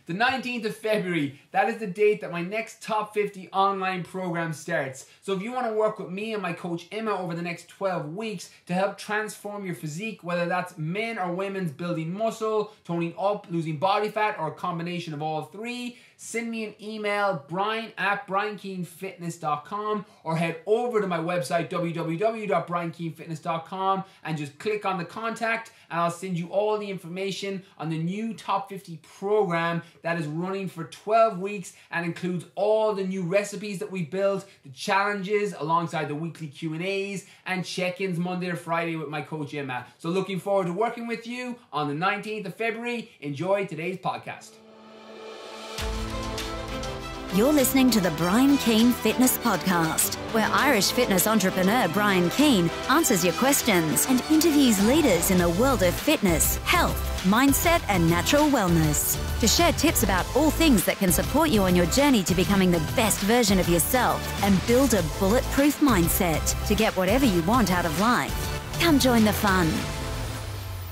The 19th of February, that is the date that my next Top 50 online program starts. So if you want to work with me and my coach Emma over the next 12 weeks to help transform your physique, whether that's men or women's building muscle, toning up, losing body fat, or a combination of all three, send me an email, brian@briankeanefitness.com, or head over to my website, www.briankeanefitness.com, and just click on the contact, and I'll send you all the information on the new Top 50 program that is running for 12 weeks and includes all the new recipes that we built, the challenges alongside the weekly Q&As, and check-ins Monday to Friday with my coach Emma. So looking forward to working with you on the 19th of February. Enjoy today's podcast. You're listening to the Brian Keane Fitness Podcast, where Irish fitness entrepreneur Brian Keane answers your questions and interviews leaders in the world of fitness, health, mindset, and natural wellness to share tips about all things that can support you on your journey to becoming the best version of yourself and build a bulletproof mindset to get whatever you want out of life. Come join the fun.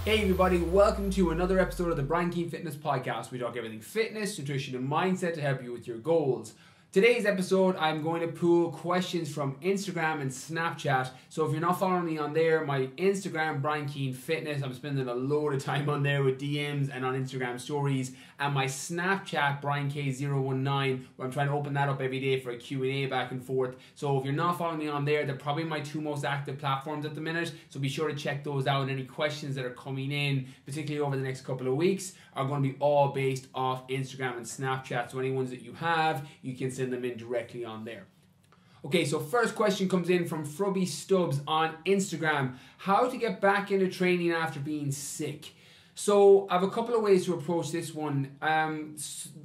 Hey everybody, welcome to another episode of the Brian Keane Fitness Podcast. We talk everything fitness, nutrition, and mindset to help you with your goals. Today's episode, I'm going to pull questions from Instagram and Snapchat. So if you're not following me on there, my Instagram, Brian Keane Fitness, I'm spending a load of time on there with DMs and on Instagram stories. And my Snapchat, BrianK019, where I'm trying to open that up every day for a Q&A back and forth. So if you're not following me on there, they're probably my two most active platforms at the minute. So be sure to check those out. And any questions that are coming in, particularly over the next couple of weeks, are going to be all based off Instagram and Snapchat. So any ones that you have, you can send them in directly on there. Okay, so first question comes in from Frubby Stubbs on Instagram. How to get back into training after being sick? So I have a couple of ways to approach this one.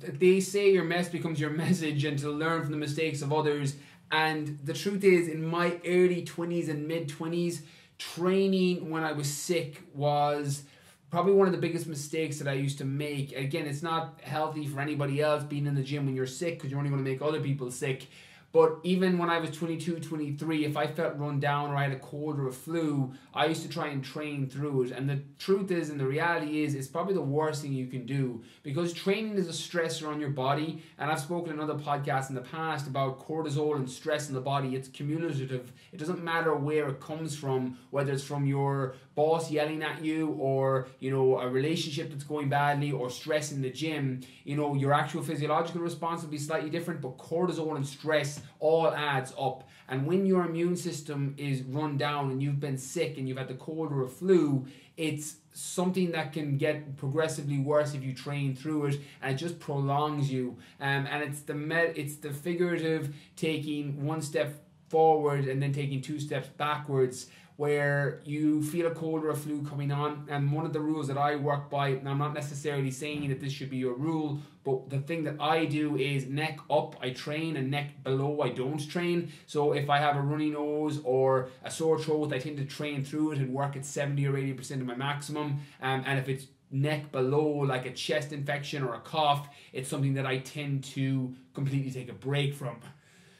They say your mess becomes your message and to learn from the mistakes of others. And the truth is, in my early 20s and mid 20s, training when I was sick was probably one of the biggest mistakes that I used to make. Again, it's not healthy for anybody else being in the gym when you're sick because you're only going to make other people sick. But even when I was 22, 23, if I felt run down or I had a cold or a flu, I used to try and train through it. And the truth is, and the reality is, it's probably the worst thing you can do because training is a stressor on your body. And I've spoken in other podcasts in the past about cortisol and stress in the body. It's cumulative. It doesn't matter where it comes from, whether it's from your boss yelling at you or, a relationship that's going badly or stress in the gym. Your actual physiological response will be slightly different, but cortisol and stress all adds up. And when your immune system is run down and you've been sick and you've had the cold or a flu, it's something that can get progressively worse if you train through it, and it just prolongs you. And it's the figurative taking one step forward and then taking two steps backwards, where you feel a cold or a flu coming on. And one of the rules that I work by, and I'm not necessarily saying that this should be your rule, but the thing that I do is neck up, I train, and neck below, I don't train. So if I have a runny nose or a sore throat, I tend to train through it and work at 70 or 80% of my maximum. And if it's neck below, like a chest infection or a cough, it's something that I tend to completely take a break from.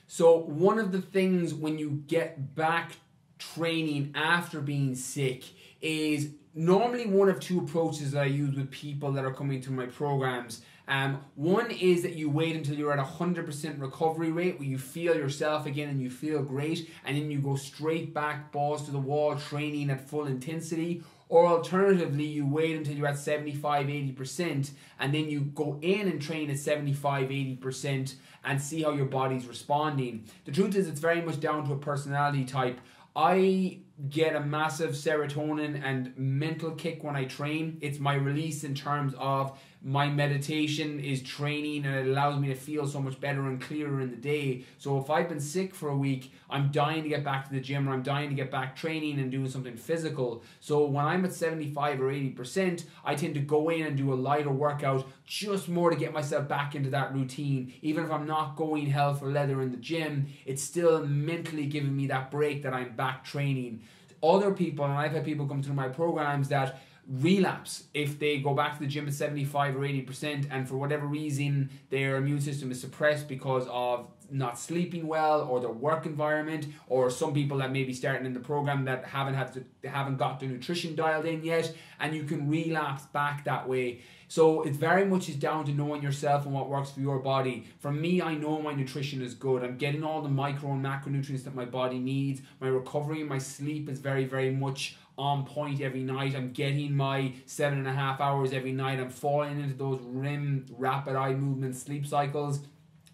So one of the things when you get back training after being sick is normally one of two approaches that I use with people that are coming to my programs. One is that you wait until you're at 100% recovery rate, where you feel yourself again and you feel great, and then you go straight back, balls to the wall, training at full intensity. Or alternatively, you wait until you're at 75-80% and then you go in and train at 75-80% and see how your body's responding. The truth is, it's very much down to a personality type. I get a massive serotonin and mental kick when I train. It's my release in terms of my meditation is training, and it allows me to feel so much better and clearer in the day. So if I've been sick for a week, I'm dying to get back to the gym, or I'm dying to get back training and doing something physical. So when I'm at 75 or 80%, I tend to go in and do a lighter workout just more to get myself back into that routine. Even if I'm not going hell for leather in the gym, it's still mentally giving me that break that I'm back training. Other people, and I've had people come through my programs that relapse if they go back to the gym at 75 or 80% and for whatever reason their immune system is suppressed because of not sleeping well or their work environment, or some people that may be starting in the program that haven't got their nutrition dialed in yet, and you can relapse back that way. So it very much is down to knowing yourself and what works for your body. For me, I know my nutrition is good. I'm getting all the micro and macronutrients that my body needs. My recovery and my sleep is very, very much on point every night. I'm getting my 7.5 hours every night. I'm falling into those REM, rapid eye movement sleep cycles.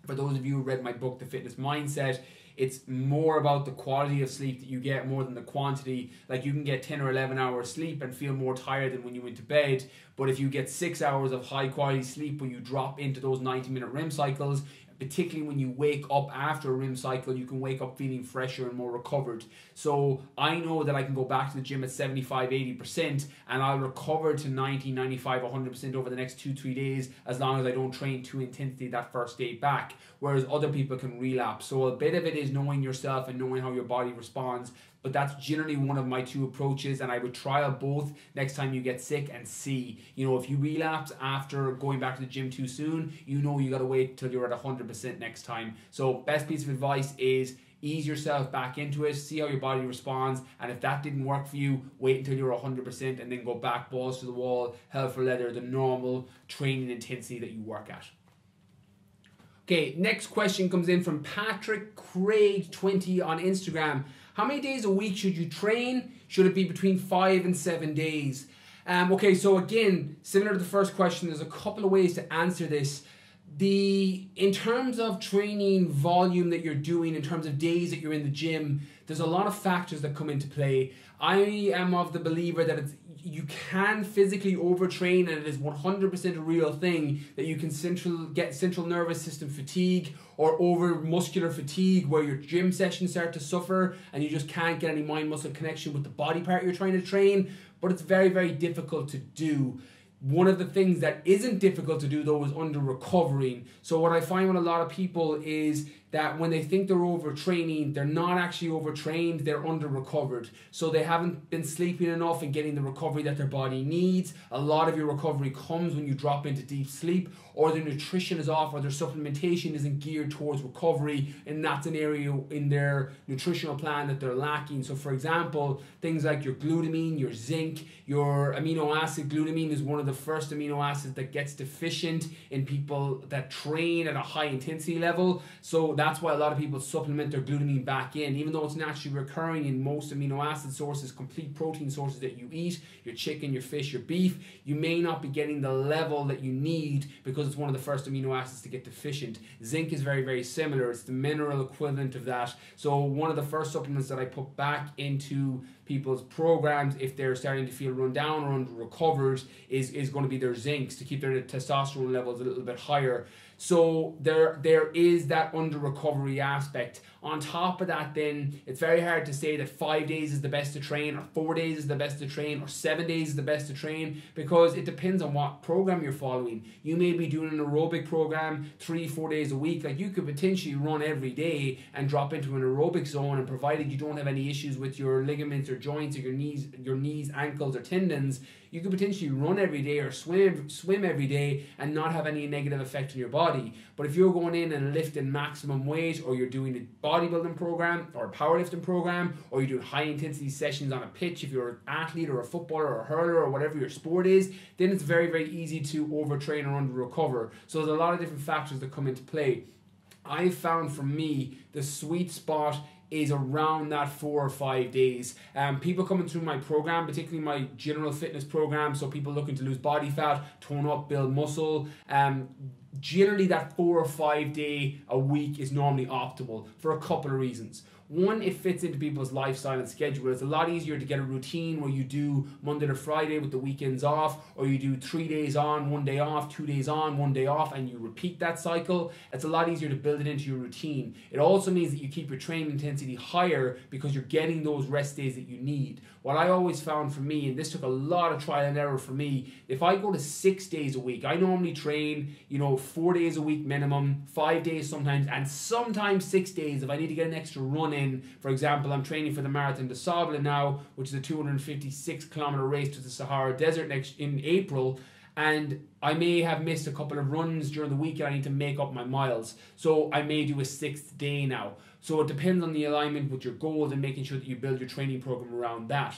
For those of you who read my book, The Fitness Mindset, it's more about the quality of sleep that you get more than the quantity. Like, you can get 10 or 11 hours sleep and feel more tired than when you went to bed. But if you get 6 hours of high quality sleep where you drop into those 90-minute REM cycles, particularly when you wake up after a REM cycle, you can wake up feeling fresher and more recovered. So I know that I can go back to the gym at 75, 80% and I'll recover to 90, 95, 100% over the next 2-3 days, as long as I don't train too intensely that first day back, whereas other people can relapse. So a bit of it is knowing yourself and knowing how your body responds. But that's generally one of my two approaches, and I would trial both next time you get sick and see. You know, if you relapse after going back to the gym too soon, you know you got to wait till you're at 100% next time. So best piece of advice is ease yourself back into it, see how your body responds, and if that didn't work for you, wait until you're 100% and then go back balls to the wall, hell for leather, the normal training intensity that you work at. Okay, next question comes in from Patrick Craig 20 on Instagram. How many days a week should you train? Should it be between 5 and 7 days? Okay, so again, similar to the first question, there's a couple of ways to answer this. In terms of training volume that you're doing, in terms of days that you're in the gym, there's a lot of factors that come into play. I am of the believer that you can physically overtrain, and it is 100% a real thing that you can get central nervous system fatigue or over muscular fatigue where your gym sessions start to suffer and you just can't get any mind muscle connection with the body part you're trying to train, but it's very, very difficult to do. One of the things that isn't difficult to do though is under recovering. So what I find with a lot of people is that when they think they're overtraining, they're not actually overtrained, they're under recovered. So they haven't been sleeping enough and getting the recovery that their body needs. A lot of your recovery comes when you drop into deep sleep, or their nutrition is off, or their supplementation isn't geared towards recovery, and that's an area in their nutritional plan that they're lacking. So for example, things like your glutamine, your zinc, your amino acid. Glutamine is one of the first amino acids that gets deficient in people that train at a high intensity level. So that's why a lot of people supplement their glutamine back in, even though it's naturally recurring in most amino acid sources, complete protein sources that you eat, your chicken, your fish, your beef. You may not be getting the level that you need because it's one of the first amino acids to get deficient. Zinc is very, very similar. It's the mineral equivalent of that. So one of the first supplements that I put back into people's programs if they're starting to feel run down or under recovered is going to be their zincs, to keep their testosterone levels a little bit higher. So there is that under recovery aspect. On top of that, then it's very hard to say that 5 days is the best to train, or 4 days is the best to train, or 7 days is the best to train, because it depends on what program you're following. You may be doing an aerobic program 3-4 days a week. Like, you could potentially run every day and drop into an aerobic zone, and provided you don't have any issues with your ligaments or joints or your knees, ankles or tendons, you could potentially run every day or swim every day and not have any negative effect on your body. But if you're going in and lifting maximum weight, or you're doing a bodybuilding program or a powerlifting program, or you're doing high intensity sessions on a pitch, if you're an athlete or a footballer or a hurler or whatever your sport is, then it's very, very easy to overtrain or under recover. So there's a lot of different factors that come into play. I found for me the sweet spot is around that 4 or 5 days. People coming through my program, particularly my general fitness program, so people looking to lose body fat, tone up, build muscle, generally that 4 or 5 day a week is normally optimal for a couple of reasons. One, it fits into people's lifestyle and schedule. It's a lot easier to get a routine where you do Monday to Friday with the weekends off, or you do 3 days on, 1 day off, 2 days on, 1 day off, and you repeat that cycle. It's a lot easier to build it into your routine. It also means that you keep your training intensity higher because you're getting those rest days that you need. what I always found for me, and this took a lot of trial and error for me, if I go to 6 days a week, I normally train, 4 days a week minimum, 5 days sometimes, and sometimes 6 days if I need to get an extra run in. For example, I'm training for the Marathon des Sables now, which is a 256-kilometer race to the Sahara Desert in April, and I may have missed a couple of runs during the week and I need to make up my miles. So I may do a 6th day now. So it depends on the alignment with your goals and making sure that you build your training program around that.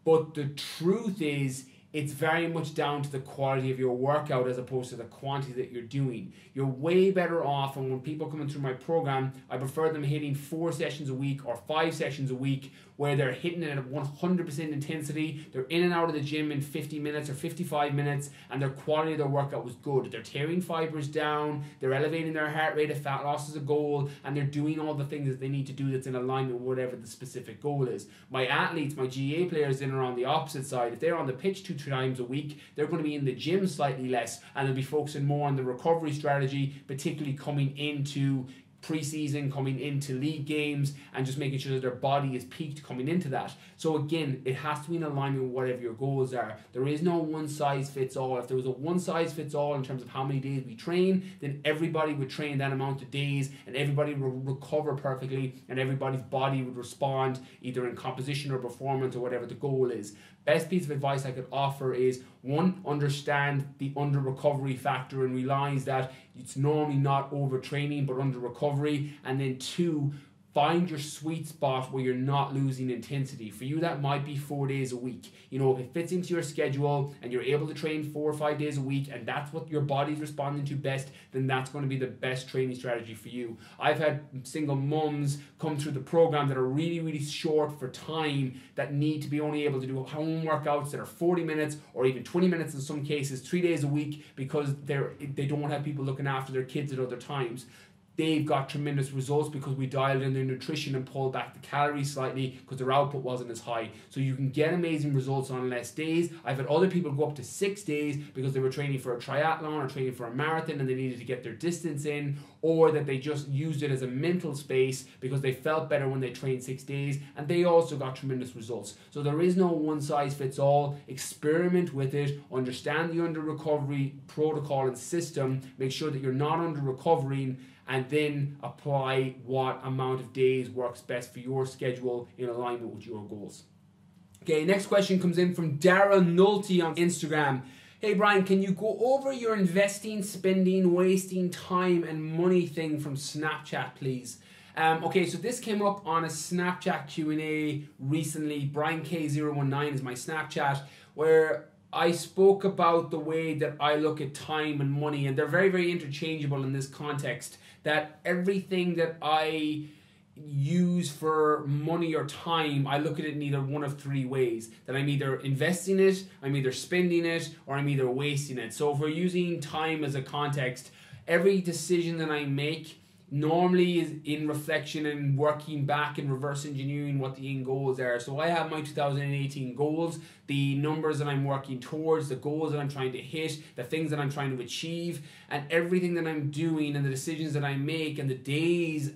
But the truth is, it's very much down to the quality of your workout as opposed to the quantity that you're doing. You're way better off, and when people come in through my program, I prefer them hitting 4 sessions a week or 5 sessions a week where they're hitting it at 100% intensity, they're in and out of the gym in 50 minutes or 55 minutes, and their quality of their workout was good. They're tearing fibers down, they're elevating their heart rate if fat loss is a goal, and they're doing all the things that they need to do that's in alignment with whatever the specific goal is. My athletes, my GA players then are on the opposite side. If they're on the pitch 2 times a week, they're going to be in the gym slightly less, and they'll be focusing more on the recovery strategy, particularly coming into pre-season, coming into league games, and just making sure that their body is peaked coming into that. So again, it has to be in alignment with whatever your goals are. There is no one size fits all. If there was a one size fits all in terms of how many days we train, then everybody would train that amount of days and everybody would recover perfectly and everybody's body would respond either in composition or performance or whatever the goal is. Best piece of advice I could offer is, 1, understand the under recovery factor and realize that it's normally not overtraining but under recovery, and then 2, find your sweet spot where you're not losing intensity. For you, that might be 4 days a week. If it fits into your schedule and you're able to train 4 or 5 days a week and that's what your body's responding to best, then that's going to be the best training strategy for you. I've had single mums come through the program that are really, really short for time, that need to be only able to do home workouts that are 40 minutes or even 20 minutes in some cases, 3 days a week, because they don't have people looking after their kids at other times. They've got tremendous results because we dialed in their nutrition and pulled back the calories slightly because their output wasn't as high. So you can get amazing results on less days. I've had other people go up to 6 days because they were training for a triathlon or training for a marathon and they needed to get their distance in, or that they just used it as a mental space because they felt better when they trained 6 days, and they also got tremendous results. So there is no one size fits all. Experiment with it, understand the under recovery protocol and system, make sure that you're not under recovering, and then apply what amount of days works best for your schedule in alignment with your goals. Okay, next question comes in from Dara Nolte on Instagram. Hey Brian, can you go over your investing, spending, wasting time and money thing from Snapchat, please? Okay, so this came up on a Snapchat Q&A recently. BrianK019 is my Snapchat, where I spoke about the way that I look at time and money, and they're very, very interchangeable in this context, that everything that I use for money or time, I look at it in either one of 3 ways. That I'm either investing it, I'm either spending it, or I'm either wasting it. So if we're using time as a context, every decision that I make normally is in reflection and working back and reverse engineering what the end goals are. So I have my 2018 goals, the numbers that I'm working towards, the goals that I'm trying to hit, the things that I'm trying to achieve, and everything that I'm doing and the decisions that I make and the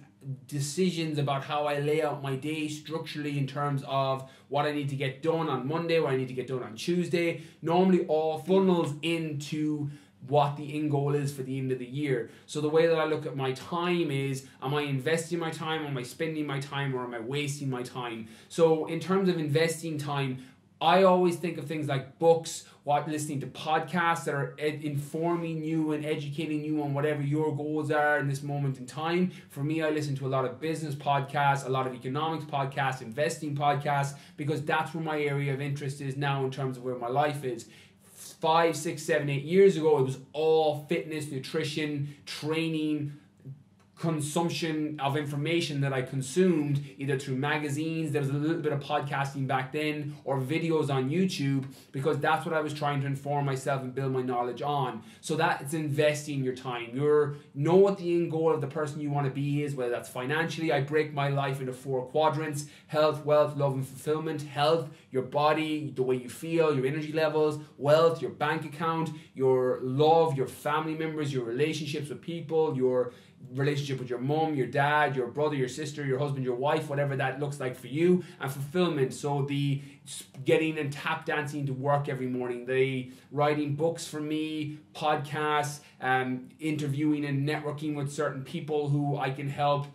decisions about how I lay out my day structurally in terms of what I need to get done on Monday, what I need to get done on Tuesday, normally all funnels into what the end goal is for the end of the year. So the way that I look at my time is, am I investing my time, am I spending my time, or am I wasting my time? So in terms of investing time, I always think of things like books, listening to podcasts that are informing you and educating you on whatever your goals are in this moment in time. For me, I listen to a lot of business podcasts, a lot of economics podcasts, investing podcasts, because that's where my area of interest is now in terms of where my life is. 5, 6, 7, 8 years ago, it was all fitness, nutrition, training, consumption of information that I consumed either through magazines, there was a little bit of podcasting back then, or videos on YouTube, because that's what I was trying to inform myself and build my knowledge on. So that's investing your time. Know what the end goal of the person you want to be is, whether that's financially. I break my life into 4 quadrants: health, wealth, love and fulfillment. Health, your body, the way you feel, your energy levels. Wealth, your bank account. Your love, your family members, your relationships with people, your relationship with your mum, your dad, your brother, your sister, your husband, your wife, whatever that looks like for you, and fulfillment. So the getting and tap dancing to work every morning, the writing books for me, podcasts, interviewing and networking with certain people who I can help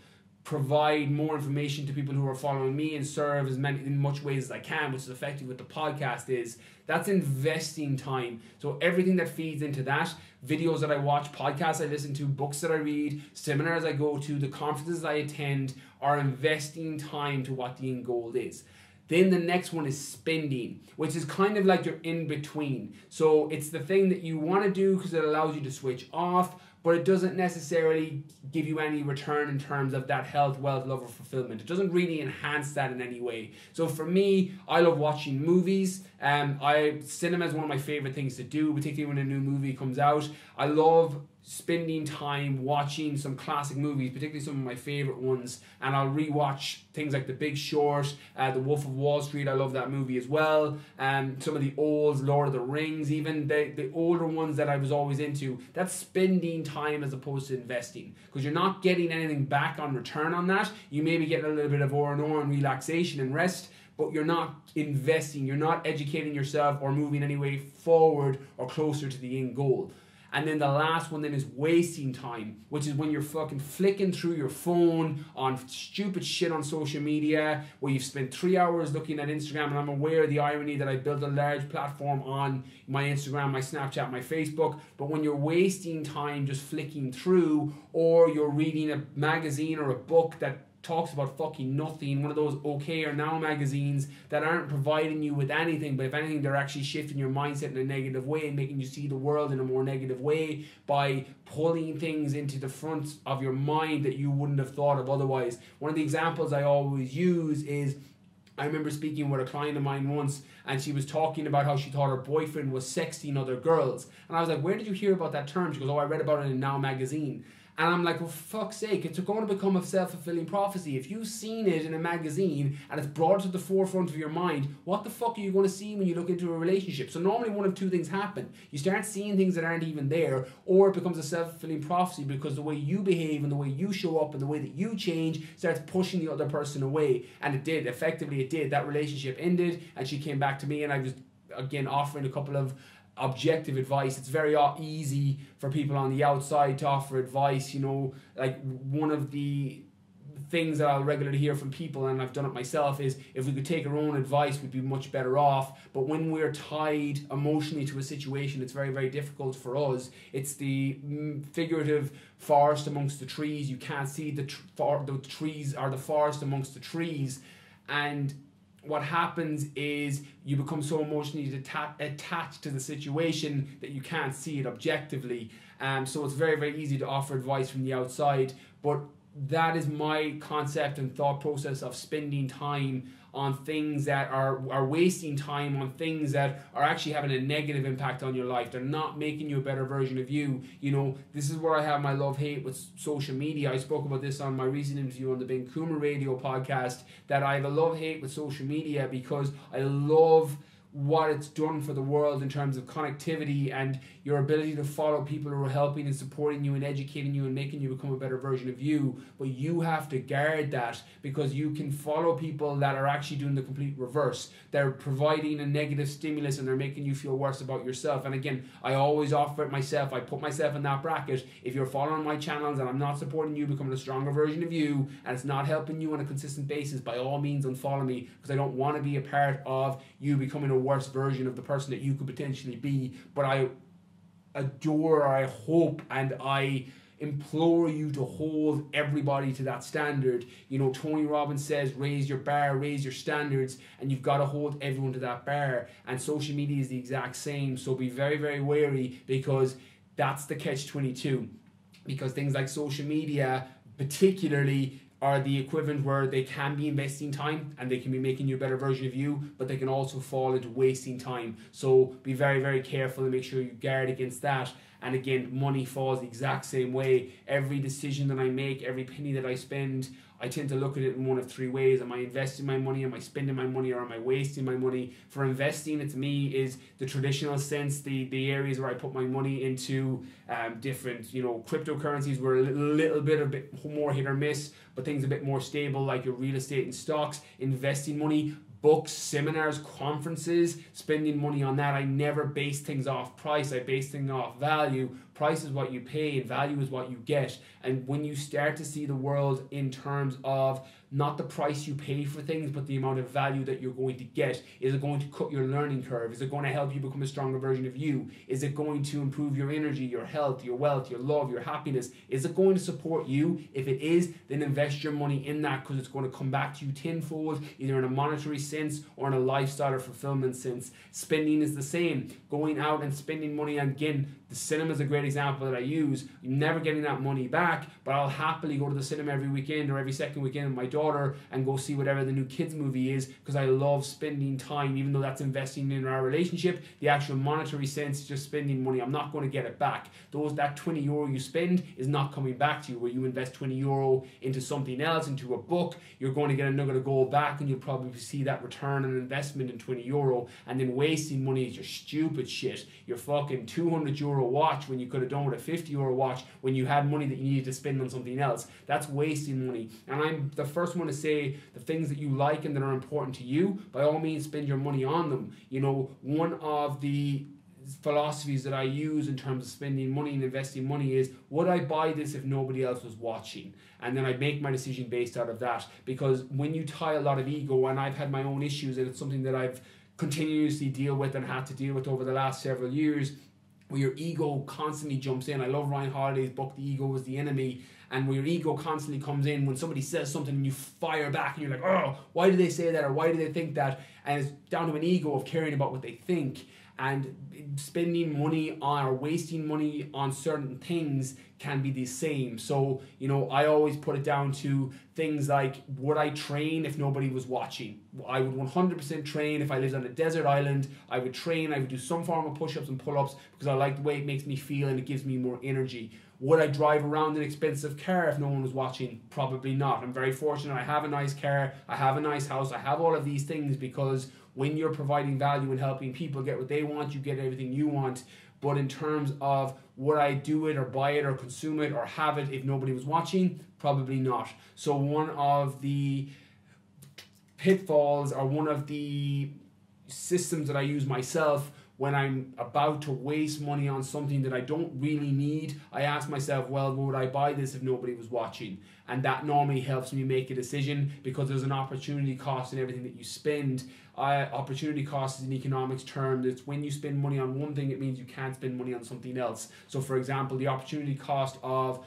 provide more information to people who are following me and serve in much ways as I can, which is effectively what the podcast is. That's investing time. So everything that feeds into that, videos that I watch, podcasts I listen to, books that I read, seminars I go to, the conferences I attend, are investing time to what the end goal is. Then the next one is spending, which is kind of like your in-between. So it's the thing that you want to do because it allows you to switch off, but it doesn't necessarily give you any return in terms of that health, wealth, love, or fulfillment. It doesn't really enhance that in any way. So for me, I love watching movies. Cinema is one of my favorite things to do, particularly when a new movie comes out. I love spending time watching some classic movies, particularly some of my favorite ones, and I'll rewatch things like The Big Short, The Wolf of Wall Street. I love that movie as well. Some of the old Lord of the Rings, even the older ones that I was always into. That's spending time as opposed to investing, because you're not getting anything back on return on that. You may be getting a little bit of R&R and relaxation and rest, but you're not investing, you're not educating yourself or moving any way forward or closer to the end goal. And then the last one then is wasting time, which is when you're fucking flicking through your phone on stupid shit on social media, where you've spent 3 hours looking at Instagram. And I'm aware of the irony that I built a large platform on my Instagram, my Snapchat, my Facebook. But when you're wasting time just flicking through, or you're reading a magazine or a book that talks about fucking nothing, one of those okay or now magazines that aren't providing you with anything, but if anything, they're actually shifting your mindset in a negative way and making you see the world in a more negative way by pulling things into the front of your mind that you wouldn't have thought of otherwise. One of the examples I always use is, I remember speaking with a client of mine once, and she was talking about how she thought her boyfriend was sexting other girls. And I was like, where did you hear about that term? She goes, oh, I read about it in Now magazine. And I'm like, well, for fuck's sake, it's going to become a self-fulfilling prophecy. If you've seen it in a magazine and it's brought to the forefront of your mind, what the fuck are you going to see when you look into a relationship? So normally one of two things happen. You start seeing things that aren't even there, or it becomes a self-fulfilling prophecy because the way you behave and the way you show up and the way that you change starts pushing the other person away. And it did. Effectively, it did. That relationship ended, and she came back to me, and I was, again, offering a couple of objective advice. It's very easy for people on the outside to offer advice, you know, like one of the things that I'll regularly hear from people, and I've done it myself, is if we could take our own advice, we'd be much better off. But when we're tied emotionally to a situation, it's very, very difficult for us. It's the figurative forest amongst the trees. You can't see the trees are the forest amongst the trees, and what happens is you become so emotionally attached to the situation that you can't see it objectively. So it's very, very easy to offer advice from the outside. But that is my concept and thought process of spending time on things that are wasting time on things that are actually having a negative impact on your life. They're not making you a better version of you. You know, this is where I have my love-hate with social media. I spoke about this on my recent interview on the Ben Coomer Radio podcast, that I have a love-hate with social media because I love what it's done for the world in terms of connectivity and your ability to follow people who are helping and supporting you and educating you and making you become a better version of you. But you have to guard that, because you can follow people that are actually doing the complete reverse. They're providing a negative stimulus and they're making you feel worse about yourself. And again, I always offer it myself. I put myself in that bracket. If you're following my channels and I'm not supporting you becoming a stronger version of you, and it's not helping you on a consistent basis, by all means unfollow me, because I don't want to be a part of you becoming a worse version of the person that you could potentially be. But I adore, I hope, and I implore you to hold everybody to that standard. You know, Tony Robbins says, raise your bar, raise your standards, and you've got to hold everyone to that bar. And social media is the exact same. So be very, very wary, because that's the catch-22. Because things like social media, particularly, are the equivalent where they can be investing time and they can be making you a better version of you, but they can also fall into wasting time. So be very, very careful and make sure you guard against that. And again, money falls the exact same way. Every decision that I make, every penny that I spend, I tend to look at it in one of three ways. Am I investing my money? Am I spending my money? Or am I wasting my money? For investing, it to me is the traditional sense, the areas where I put my money into different, cryptocurrencies were a little bit more hit or miss, but things a bit more stable, like your real estate and stocks. Investing money, books, seminars, conferences, spending money on that. I never base things off price. I base things off value. Price is what you pay and value is what you get. And when you start to see the world in terms of not the price you pay for things, but the amount of value that you're going to get. Is it going to cut your learning curve? Is it going to help you become a stronger version of you? Is it going to improve your energy, your health, your wealth, your love, your happiness? Is it going to support you? If it is, then invest your money in that, because it's going to come back to you tenfold, either in a monetary sense or in a lifestyle or fulfillment sense. Spending is the same. Going out and spending money, and again, the cinema is a great example that I use. I'm never getting that money back, but I'll happily go to the cinema every weekend or every second weekend with my daughter and go see whatever the new kids movie is, because I love spending time, even though that's investing in our relationship. The actual monetary sense is just spending money. I'm not going to get it back. That €20 you spend is not coming back to you. Where you invest €20 into something else, into a book, you're going to get a nugget of gold back, and you'll probably see that return on investment in €20. And then wasting money is your stupid shit. Your fucking €200 watch when you could have done with a €50 watch when you had money that you needed to spend on something else. That's wasting money. And I'm the first one to say, the things that you like and that are important to you, by all means spend your money on them. One of the philosophies that I use in terms of spending money and investing money is, would I buy this if nobody else was watching? And then I make my decision based out of that. Because when you tie a lot of ego, and I've had my own issues, and it's something that I've continuously deal with and had to deal with over the last several years, where your ego constantly jumps in. I love Ryan Holiday's book, The Ego is the Enemy. And where your ego constantly comes in when somebody says something and you fire back and you're like, oh, why did they say that, or why did they think that? And it's down to an ego of caring about what they think. And spending money on or wasting money on certain things can be the same. So, I always put it down to things like, would I train if nobody was watching? I would 100% train. If I lived on a desert island, I would train. I would do some form of push-ups and pull-ups because I like the way it makes me feel and it gives me more energy. Would I drive around an expensive car if no one was watching? Probably not. I'm very fortunate. I have a nice car. I have a nice house. I have all of these things, because when you're providing value and helping people get what they want, you get everything you want. But in terms of, would I do it or buy it or consume it or have it if nobody was watching? Probably not. So one of the pitfalls, or one of the systems that I use myself when I'm about to waste money on something that I don't really need, I ask myself, well, would I buy this if nobody was watching? And that normally helps me make a decision, because there's an opportunity cost in everything that you spend. Opportunity cost is an economics term. It's when you spend money on one thing, it means you can't spend money on something else. So for example, the opportunity cost of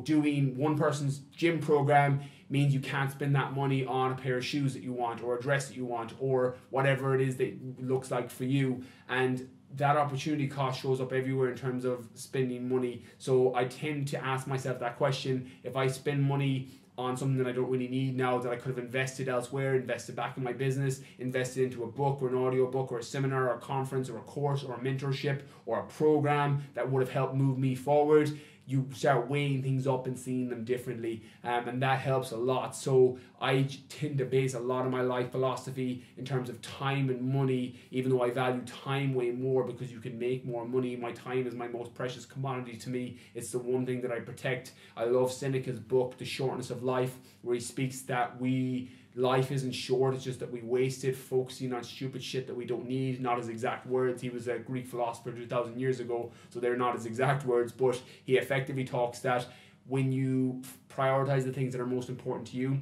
doing one person's gym program means you can't spend that money on a pair of shoes that you want, or a dress that you want, or whatever it is that looks like for you. And that opportunity cost shows up everywhere in terms of spending money. So I tend to ask myself that question: if I spend money on something that I don't really need now, that I could have invested elsewhere, invested back in my business, invested into a book or an audio book or a seminar or a conference or a course or a mentorship or a program that would have helped move me forward, you start weighing things up and seeing them differently, and that helps a lot. So I tend to base a lot of my life philosophy in terms of time and money, even though I value time way more, because you can make more money. My time is my most precious commodity to me. It's the one thing that I protect. I love Seneca's book, The Shortness of Life, where he speaks that life isn't short, it's just that we waste it focusing on stupid shit that we don't need. Not his exact words. He was a Greek philosopher 2,000 years ago, so they're not his exact words, but he effectively talks that when you prioritize the things that are most important to you,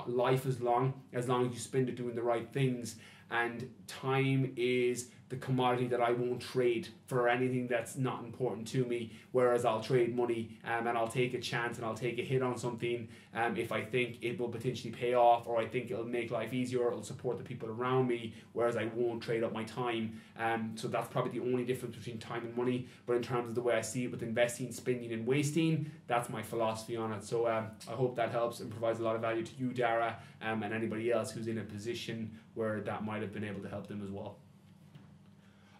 life is long as you spend it doing the right things. And time is the commodity that I won't trade for anything that's not important to me, whereas I'll trade money and I'll take a chance and I'll take a hit on something if I think it will potentially pay off, or I think it'll make life easier, or it'll support the people around me, whereas I won't trade up my time. So that's probably the only difference between time and money. But in terms of the way I see it with investing, spending and wasting, that's my philosophy on it. So I hope that helps and provides a lot of value to you, Dara, and anybody else who's in a position where that might have been able to help them as well.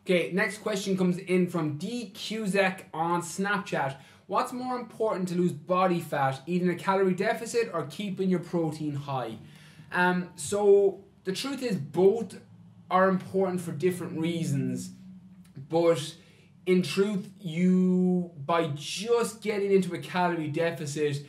Okay, next question comes in from DQZek on Snapchat. What's more important to lose body fat, eating a calorie deficit or keeping your protein high? So the truth is both are important for different reasons, but in truth, by just getting into a calorie deficit,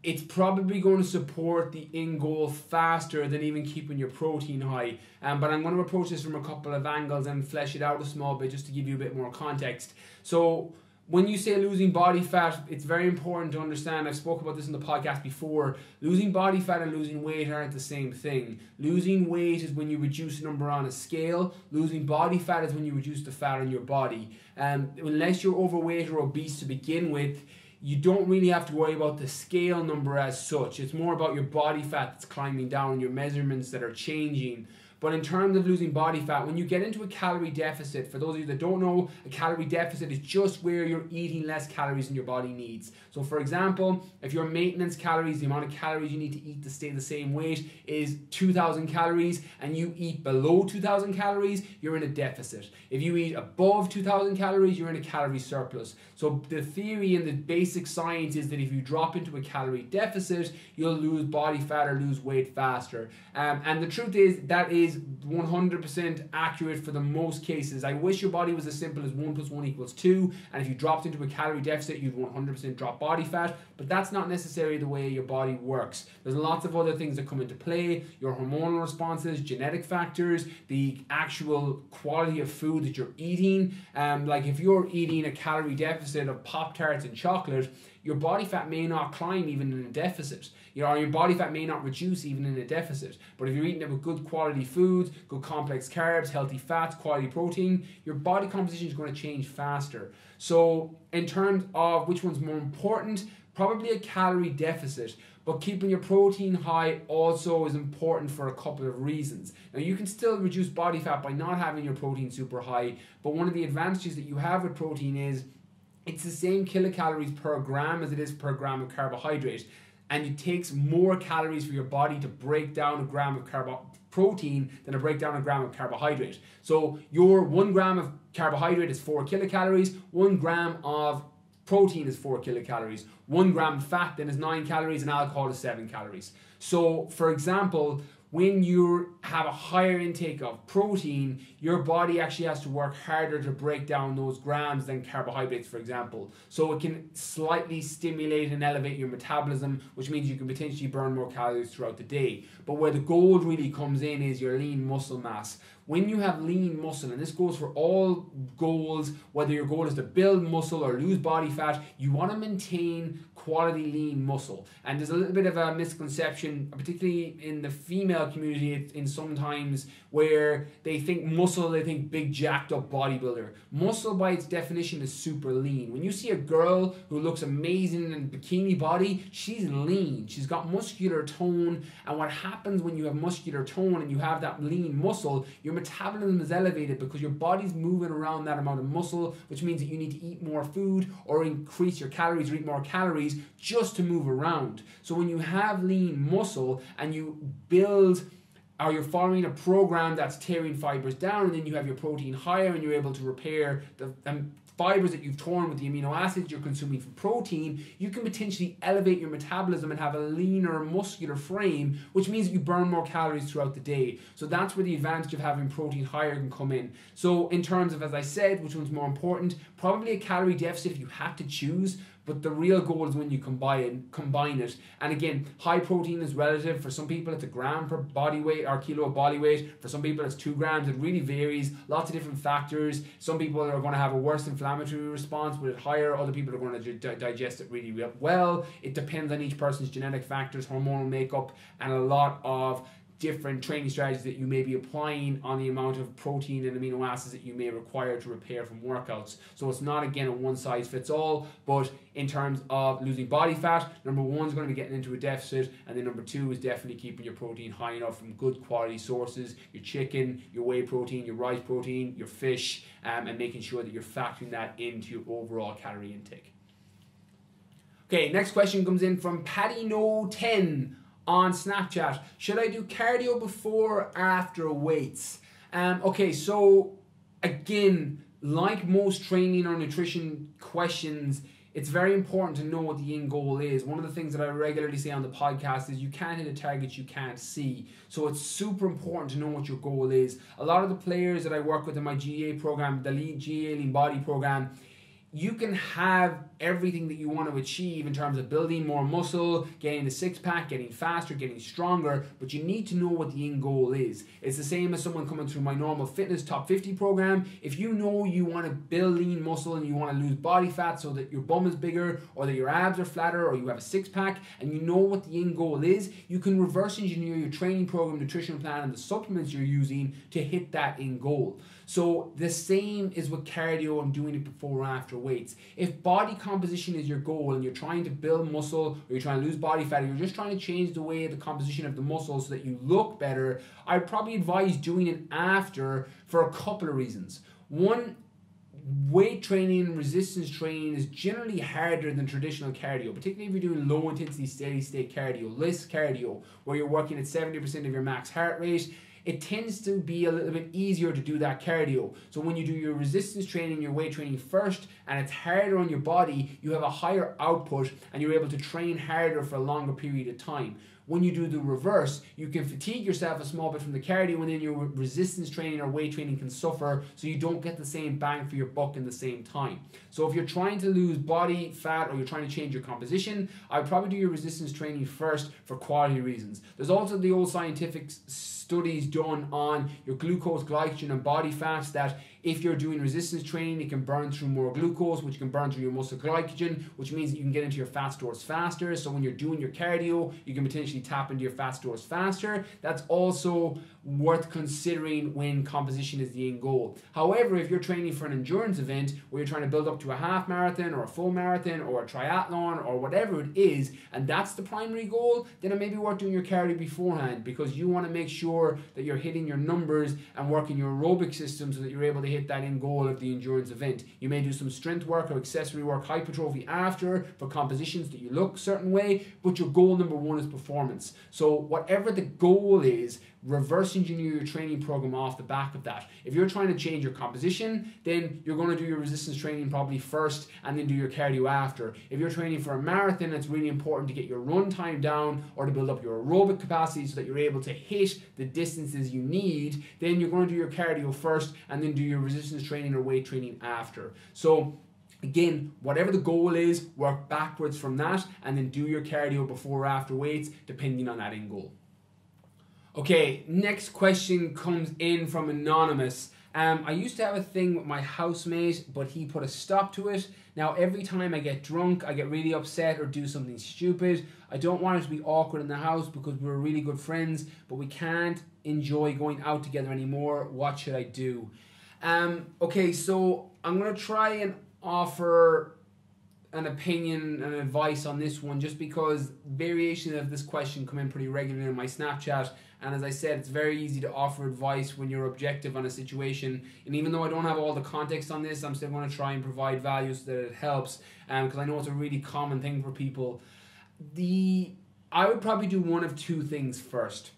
it's probably going to support the end goal faster than even keeping your protein high. But I'm going to approach this from a couple of angles and flesh it out a small bit just to give you a bit more context. So when you say losing body fat, it's very important to understand, I've spoken about this in the podcast before, losing body fat and losing weight aren't the same thing. Losing weight is when you reduce a number on a scale. Losing body fat is when you reduce the fat on your body. Unless you're overweight or obese to begin with, you don't really have to worry about the scale number as such. It's more about your body fat that's climbing down, your measurements that are changing. But in terms of losing body fat, when you get into a calorie deficit, for those of you that don't know, a calorie deficit is just where you're eating less calories than your body needs. So for example, if your maintenance calories, the amount of calories you need to eat to stay the same weight is 2,000 calories and you eat below 2,000 calories, you're in a deficit. If you eat above 2,000 calories, you're in a calorie surplus. So the theory and the basic science is that if you drop into a calorie deficit, you'll lose body fat or lose weight faster. And the truth is that is 100% accurate for the most cases. I wish your body was as simple as 1 + 1 = 2, and if you dropped into a calorie deficit, you'd 100% drop body fat, but that's not necessarily the way your body works. There's lots of other things that come into play, your hormonal responses, genetic factors, the actual quality of food that you're eating. Like if you're eating a calorie deficit of Pop-Tarts and chocolate, your body fat may not climb even in a deficit. Or your body fat may not reduce even in a deficit. But if you're eating it with good quality foods, good complex carbs, healthy fats, quality protein, your body composition is going to change faster. So in terms of which one's more important, probably a calorie deficit. But keeping your protein high also is important for a couple of reasons. Now you can still reduce body fat by not having your protein super high, but one of the advantages that you have with protein is it's the same kilocalories per gram as it is per gram of carbohydrate. And it takes more calories for your body to break down a gram of protein than to break down a gram of carbohydrate. So your 1 gram of carbohydrate is 4 kilocalories, 1 gram of protein is 4 kilocalories, 1 gram of fat then is 9 calories, and alcohol is 7 calories. So for example, when you have a higher intake of protein, your body actually has to work harder to break down those grams than carbohydrates, for example. So it can slightly stimulate and elevate your metabolism, which means you can potentially burn more calories throughout the day. But where the gold really comes in is your lean muscle mass. When you have lean muscle, and this goes for all goals, whether your goal is to build muscle or lose body fat, you want to maintain quality lean muscle. And there's a little bit of a misconception, particularly in the female community, in sometimes where they think muscle, they think big jacked up bodybuilder. Muscle by its definition is super lean. When you see a girl who looks amazing in a bikini body, she's lean. She's got muscular tone, and what happens when you have muscular tone and you have that lean muscle, your metabolism is elevated because your body's moving around that amount of muscle, which means that you need to eat more food or increase your calories or eat more calories just to move around. So when you have lean muscle and you build, or you're following a program that's tearing fibers down, and then you have your protein higher and you're able to repair the fibers that you've torn with the amino acids you're consuming from protein, you can potentially elevate your metabolism and have a leaner muscular frame, which means that you burn more calories throughout the day. So that's where the advantage of having protein higher can come in. So in terms of, as I said, which one's more important, probably a calorie deficit if you had to choose, but the real goal is when you combine it. And again, high protein is relative. For some people it's a gram per body weight or kilo of body weight. For some people it's 2 grams. It really varies. Lots of different factors. Some people are going to have a worse inflammatory response with it higher. Other people are going to digest it really well. It depends on each person's genetic factors, hormonal makeup, and a lot of different training strategies that you may be applying on the amount of protein and amino acids that you may require to repair from workouts. So it's not, again, a one size fits all, but in terms of losing body fat, number 1 is going to be getting into a deficit, and then number 2 is definitely keeping your protein high enough from good quality sources, your chicken, your whey protein, your rice protein, your fish, and making sure that you're factoring that into your overall calorie intake. Okay, next question comes in from PattyNo10 on Snapchat. Should I do cardio before or after weights? Okay, so again, like most training or nutrition questions, it's very important to know what the end goal is. One of the things that I regularly say on the podcast is you can't hit a target you can't see. So it's super important to know what your goal is. A lot of the players that I work with in my GA program, the GA Lean Body program, you can have everything that you want to achieve in terms of building more muscle, getting the six-pack, getting faster, getting stronger, but you need to know what the end goal is. It's the same as someone coming through my normal fitness top 50 program. If you know you want to build lean muscle and you want to lose body fat so that your bum is bigger or that your abs are flatter or you have a six-pack and you know what the end goal is, you can reverse engineer your training program, nutrition plan, and the supplements you're using to hit that end goal. So the same is with cardio and doing it before or after weights. If body composition is your goal and you're trying to build muscle or you're trying to lose body fat or you're just trying to change the way the composition of the muscle so that you look better, I'd probably advise doing it after for a couple of reasons. One, weight training and resistance training is generally harder than traditional cardio, particularly if you're doing low intensity steady state cardio, list cardio, where you're working at 70% of your max heart rate. It tends to be a little bit easier to do that cardio. So when you do your resistance training, your weight training first, and it's harder on your body, you have a higher output and you're able to train harder for a longer period of time. When you do the reverse, you can fatigue yourself a small bit from the cardio and then your resistance training or weight training can suffer, so you don't get the same bang for your buck in the same time. So if you're trying to lose body fat or you're trying to change your composition, I would probably do your resistance training first for quality reasons. There's also the old scientific studies done on your glucose, glycogen and body fats that if you're doing resistance training, it can burn through more glucose, which can burn through your muscle glycogen, which means that you can get into your fat stores faster. So when you're doing your cardio, you can potentially tap into your fat stores faster. That's also worth considering when composition is the end goal. However, if you're training for an endurance event where you're trying to build up to a half marathon or a full marathon or a triathlon or whatever it is, and that's the primary goal, then it may be worth doing your cardio beforehand, because you want to make sure that you're hitting your numbers and working your aerobic system so that you're able to hit that end goal of the endurance event. You may do some strength work or accessory work, hypertrophy after for compositions that you look a certain way, but your goal number one is performance. So whatever the goal is, reverse engineer your training program off the back of that. If you're trying to change your composition, then you're going to do your resistance training probably first and then do your cardio after. If you're training for a marathon, it's really important to get your run time down or to build up your aerobic capacity so that you're able to hit the distances you need. Then you're going to do your cardio first and then do your resistance training or weight training after. So again, whatever the goal is, work backwards from that and then do your cardio before or after weights depending on that end goal. Okay, next question comes in from Anonymous. I used to have a thing with my housemate, but he put a stop to it. Now every time I get drunk, I get really upset or do something stupid. I don't want it to be awkward in the house because we're really good friends, but we can't enjoy going out together anymore. What should I do? Okay, so I'm going to try and offer an opinion and advice on this one, just because variations of this question come in pretty regularly in my Snapchat, and as I said, it's very easy to offer advice when you're objective on a situation, and even though I don't have all the context on this, I'm still going to try and provide value so that it helps, because I know it's a really common thing for people. I would probably do one of two things first.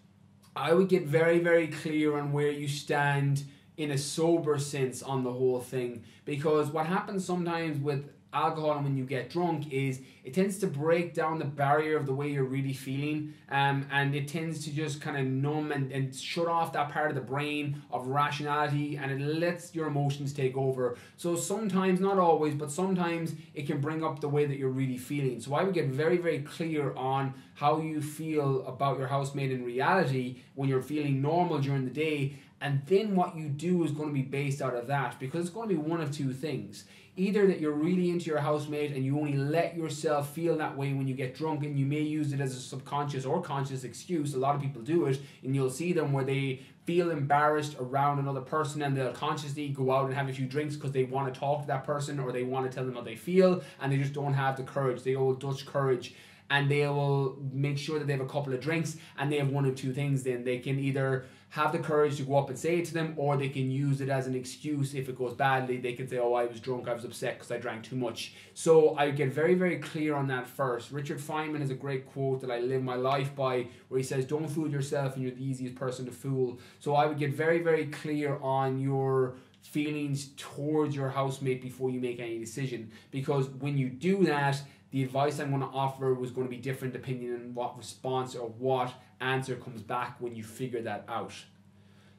I would get very, very clear on where you stand in a sober sense on the whole thing, because what happens sometimes with alcohol and when you get drunk is it tends to break down the barrier of the way you're really feeling, and it tends to just kind of numb and shut off that part of the brain of rationality, and it lets your emotions take over. So sometimes, not always, but sometimes it can bring up the way that you're really feeling. So I would get very, very clear on how you feel about your housemate in reality when you're feeling normal during the day, and then what you do is going to be based out of that, because it's going to be one of two things. Either that you're really into your housemate and you only let yourself feel that way when you get drunk, and you may use it as a subconscious or conscious excuse. A lot of people do it, and you'll see them where they feel embarrassed around another person and they'll consciously go out and have a few drinks because they want to talk to that person or they want to tell them how they feel, and they just don't have the courage, the old Dutch courage. And they will make sure that they have a couple of drinks, and they have one of two things. Then they can either have the courage to go up and say it to them, or they can use it as an excuse if it goes badly. They can say, oh, I was drunk, I was upset because I drank too much. So I get very, very clear on that first. Richard Feynman has a great quote that I live my life by, where he says, don't fool yourself and you're the easiest person to fool. So I would get very, very clear on your feelings towards your housemate before you make any decision, because when you do that, the advice I'm going to offer was going to be different depending on what response or what answer comes back when you figure that out.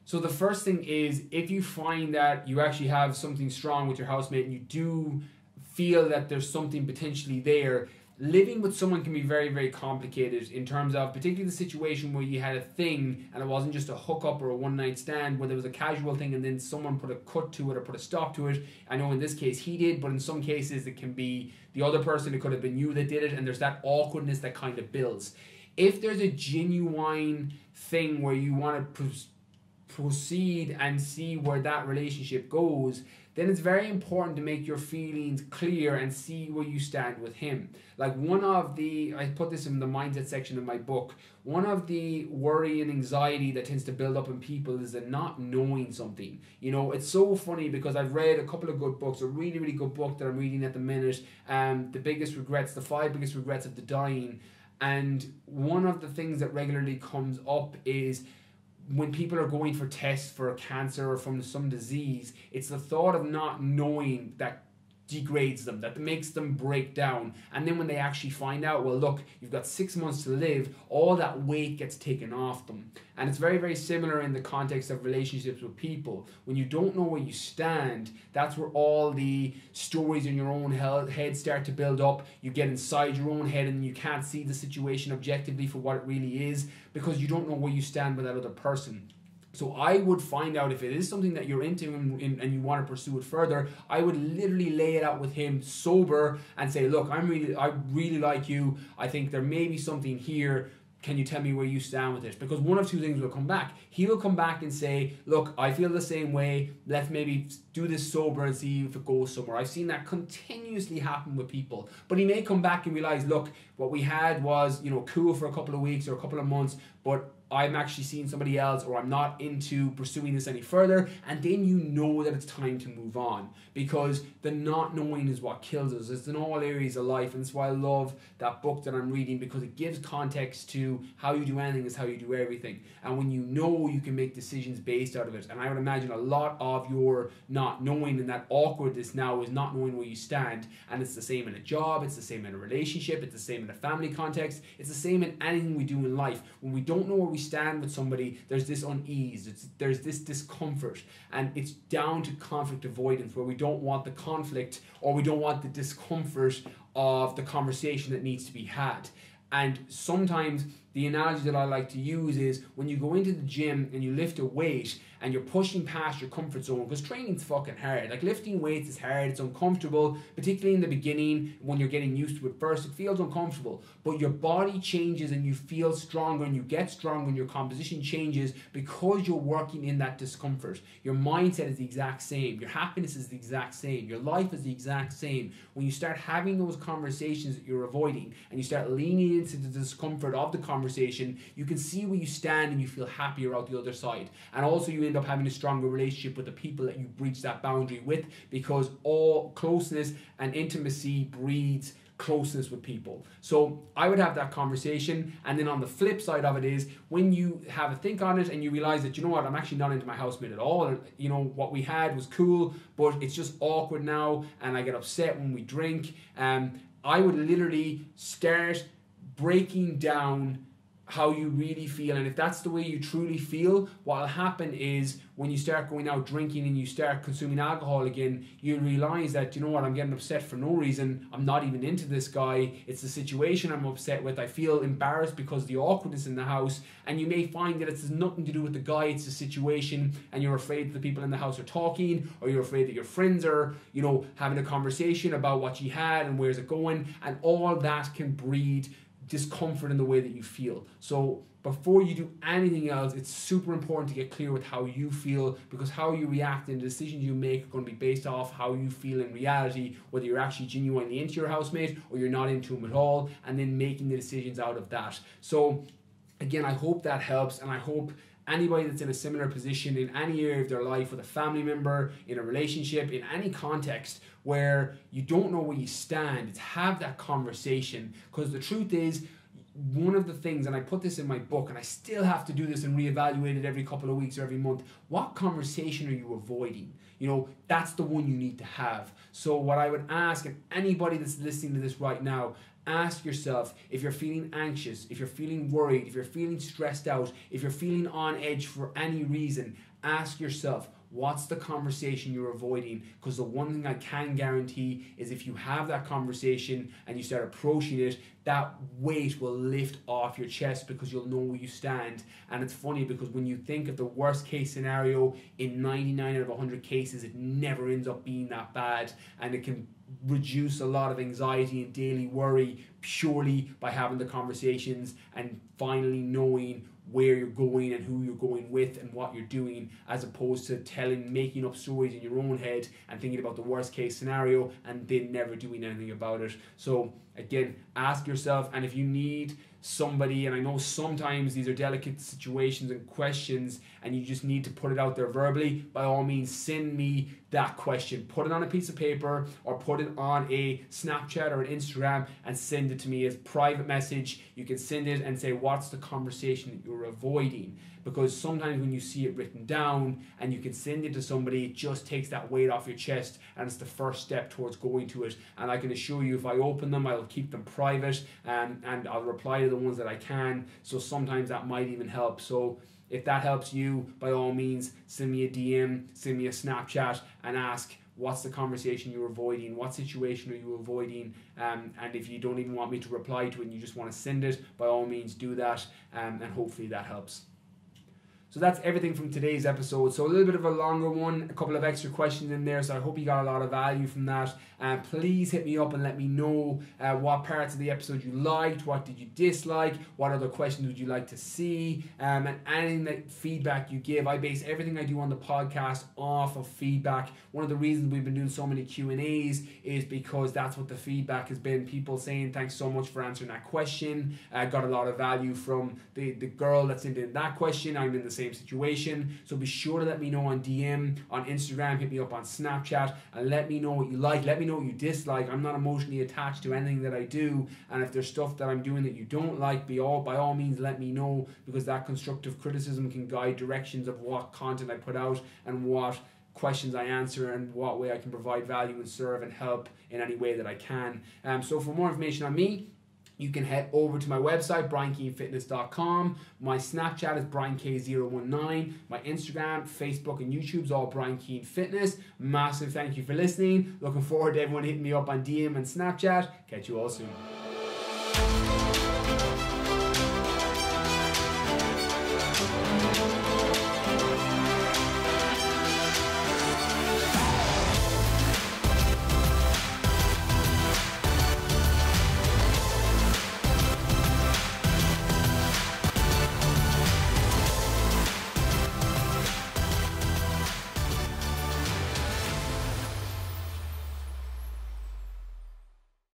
So the first thing is, if you find that you actually have something strong with your housemate and you do feel that there's something potentially there, living with someone can be very, very complicated in terms of particularly the situation where you had a thing and it wasn't just a hookup or a one-night stand, where there was a casual thing and then someone put a cut to it or put a stop to it. I know in this case he did, but in some cases it can be the other person. It could have been you that did it, and there's that awkwardness that kind of builds. If there's a genuine thing where you want to proceed and see where that relationship goes, then it's very important to make your feelings clear and see where you stand with him. Like I put this in the mindset section of my book, one of the worry and anxiety that tends to build up in people is the not knowing something. You know, it's so funny because I've read a couple of good books, a really, really good book that I'm reading at the minute, the 5 biggest regrets of the dying. And one of the things that regularly comes up is when people are going for tests for a cancer or from some disease, it's the thought of not knowing that degrades them, that makes them break down. And then when they actually find out, well, look, you've got 6 months to live, all that weight gets taken off them. And it's very, very similar in the context of relationships with people. When you don't know where you stand, that's where all the stories in your own head start to build up. You get inside your own head and you can't see the situation objectively for what it really is, because you don't know where you stand with that other person. So I would find out if it is something that you're into and you want to pursue it further. I would literally lay it out with him sober and say, look, I really like you. I think there may be something here. Can you tell me where you stand with it? Because one of two things will come back. He will come back and say, look, I feel the same way. Let's maybe do this sober and see if it goes somewhere. I've seen that continuously happen with people. But he may come back and realize, look, what we had was, cool for a couple of weeks or a couple of months, but I'm actually seeing somebody else, or I'm not into pursuing this any further, and then you know that it's time to move on, because the not knowing is what kills us. It's in all areas of life, and that's why I love that book that I'm reading, because it gives context to how you do anything is how you do everything. And when you know, you can make decisions based out of it. And I would imagine a lot of your not knowing and that awkwardness now is not knowing where you stand. And it's the same in a job, it's the same in a relationship, it's the same in a family context, it's the same in anything we do in life. When we don't know where we stand with somebody, there's this unease, there's this discomfort, and it's down to conflict avoidance, where we don't want the conflict or we don't want the discomfort of the conversation that needs to be had. And sometimes the analogy that I like to use is when you go into the gym and you lift a weight and you're pushing past your comfort zone, because training's fucking hard. Like, lifting weights is hard, it's uncomfortable, particularly in the beginning when you're getting used to it first. It feels uncomfortable, but your body changes and you feel stronger and you get stronger and your composition changes because you're working in that discomfort. Your mindset is the exact same, your happiness is the exact same, your life is the exact same. When you start having those conversations that you're avoiding and you start leaning into the discomfort of the conversation, you can see where you stand and you feel happier out the other side. And also you end up having a stronger relationship with the people that you breach that boundary with, because all closeness and intimacy breeds closeness with people. So I would have that conversation. And then on the flip side of it is when you have a think on it and you realize that, you know what, I'm actually not into my housemate at all. What we had was cool, but it's just awkward now and I get upset when we drink. I would literally start breaking down how you really feel. And if that's the way you truly feel, what will happen is when you start going out drinking and you start consuming alcohol again, you'll realize that, you know what, I'm getting upset for no reason. I'm not even into this guy. It's the situation I'm upset with. I feel embarrassed because of the awkwardness in the house. And you may find that it's nothing to do with the guy, it's the situation, and you're afraid that the people in the house are talking, or you're afraid that your friends are, having a conversation about what you had and where's it going, and all that can breed discomfort in the way that you feel. So before you do anything else, it's super important to get clear with how you feel, because how you react and the decisions you make are going to be based off how you feel in reality, whether you're actually genuinely into your housemate or you're not into him at all, and then making the decisions out of that. So again, I hope that helps, and I hope anybody that's in a similar position in any area of their life, with a family member, in a relationship, in any context where you don't know where you stand, it's have that conversation. Because the truth is, one of the things, and I put this in my book, and I still have to do this and reevaluate it every couple of weeks or every month, what conversation are you avoiding? You know, that's the one you need to have. So what I would ask, and anybody that's listening to this right now, ask yourself, if you're feeling anxious, if you're feeling worried, if you're feeling stressed out, if you're feeling on edge for any reason, ask yourself, what's the conversation you're avoiding? Because the one thing I can guarantee is if you have that conversation and you start approaching it, that weight will lift off your chest because you'll know where you stand. And it's funny because when you think of the worst case scenario, in 99 out of 100 cases, it never ends up being that bad, and it can reduce a lot of anxiety and daily worry purely by having the conversations and finally knowing where you're going and who you're going with and what you're doing, as opposed to making up stories in your own head and thinking about the worst case scenario and then never doing anything about it. So again, ask yourself, and if you need somebody, and I know sometimes these are delicate situations and questions and you just need to put it out there verbally, by all means send me that question. Put it on a piece of paper or put it on a Snapchat or an Instagram and send it to me as private message. You can send it and say, what's the conversation that you're avoiding? Because sometimes when you see it written down and you can send it to somebody, it just takes that weight off your chest, and it's the first step towards going to it. And I can assure you, if I open them, I'll keep them private, and I'll reply to the ones that I can. So sometimes that might even help. So if that helps you, by all means, send me a DM, send me a Snapchat and ask, what's the conversation you're avoiding? What situation are you avoiding? And if you don't even want me to reply to it and you just want to send it, by all means do that, and hopefully that helps. So that's everything from today's episode. So a little bit of a longer one, a couple of extra questions in there. So I hope you got a lot of value from that. Please hit me up and let me know what parts of the episode you liked, what did you dislike, what other questions would you like to see, and anything that feedback you give. I base everything I do on the podcast off of feedback. One of the reasons we've been doing so many Q&As is because that's what the feedback has been. People saying, thanks so much for answering that question. I got a lot of value from the girl that's in that question. I'm in the same situation. So be sure to let me know on DM, on Instagram, hit me up on Snapchat, and let me know what you like, let me know what you dislike. I'm not emotionally attached to anything that I do, and if there's stuff that I'm doing that you don't like, by all means let me know, because that constructive criticism can guide directions of what content I put out and what questions I answer and what way I can provide value and serve and help in any way that I can. So for more information on me, you can head over to my website, briankeanefitness.com. My Snapchat is briank019. My Instagram, Facebook, and YouTube is all Brian Keane Fitness. Massive thank you for listening. Looking forward to everyone hitting me up on DM and Snapchat. Catch you all soon.